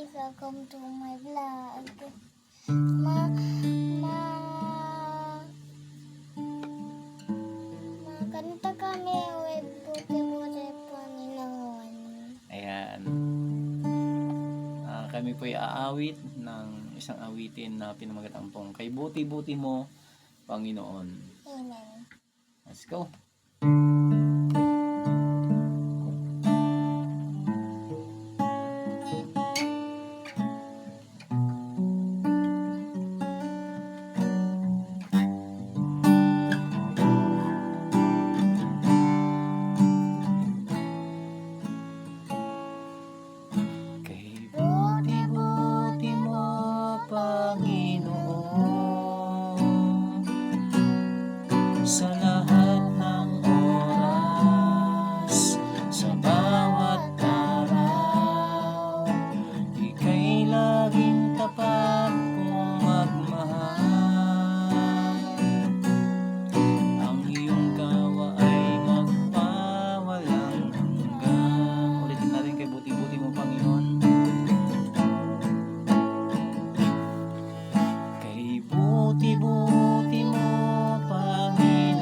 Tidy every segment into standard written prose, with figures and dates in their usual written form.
guys, welcome to my vlog. Ma, ma, makanta kami with buti-buti Panginoon. Ayan. Kami po'y aawit ng isang awitin na pinamagatang pong Kay Buti-Buti Mo, Panginoon. Amen. Let's go. Kay buti-buti mo, Panginoon, sa lahat ng oras, sa bawat araw, ika'y laging tapat kong magmahal. Ang iyong kawa ay magpawalang hanggan. Ulitin natin, kay buti-buti mo, Panginoon. Kay buti-buti mo, Panginoon,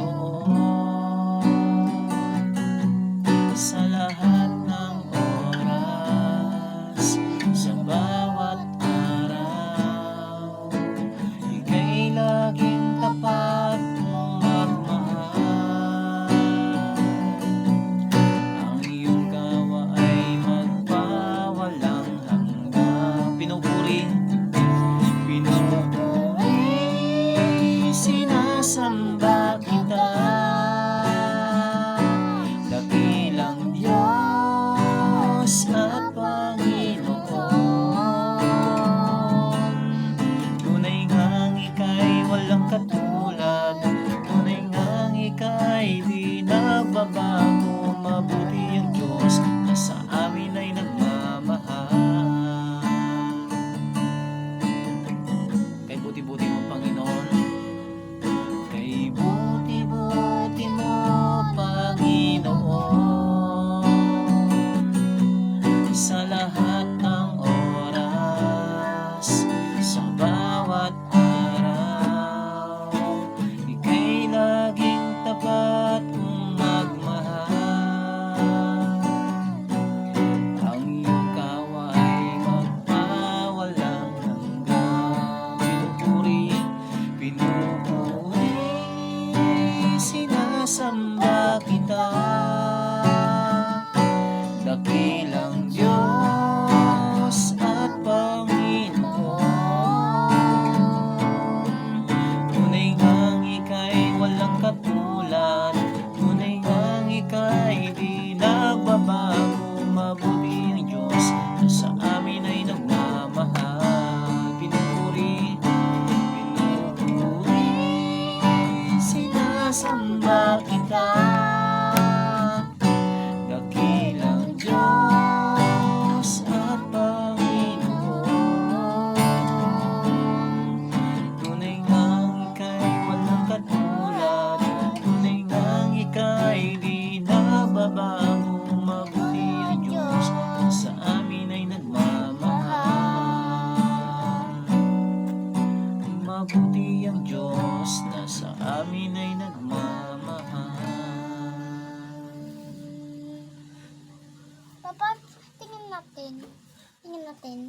sa lahat ng oras, sa bawat araw, ika'y laging tapat mong magmahal. Ang iyong kawa ay magpawalang hanggan. Pinupuri, sinasamba kita, dakilang Diyos at Panginoon. Tunay ngang ika'y walang katulad, tunay ngang ika'y di nagbabago. Mabuti ang Diyos na sa amin ay nagmamahal. Kay buti-buti mo, Panginoon. Kay buti-buti mo, Panginoon, sa lahat ng oras, sa bawat araw, ika'y laging tapat kong magmahal. Ang iyong kawa ay magpawalang hanggan. Pinupuri, sinasamba kita, dakilang Diyos at Panginoon. Tunay ngang ika'y walang katulad, tunay ngang ika'y di nagbabago. Mabuti ang Diyos na sa amin ay nagmamahal. Pinupuri, sinasamba kita, dakilang Diyos at Panginoon. Tunay ngang ika'y walang katulad, tunay ngang ika'y di nababago. Mabuti ang Diyos na sa amin ay nagmamahal. Mabuti ang Diyos na sa amin ay nagmamahal. Papa, tingin natin. Tingin natin.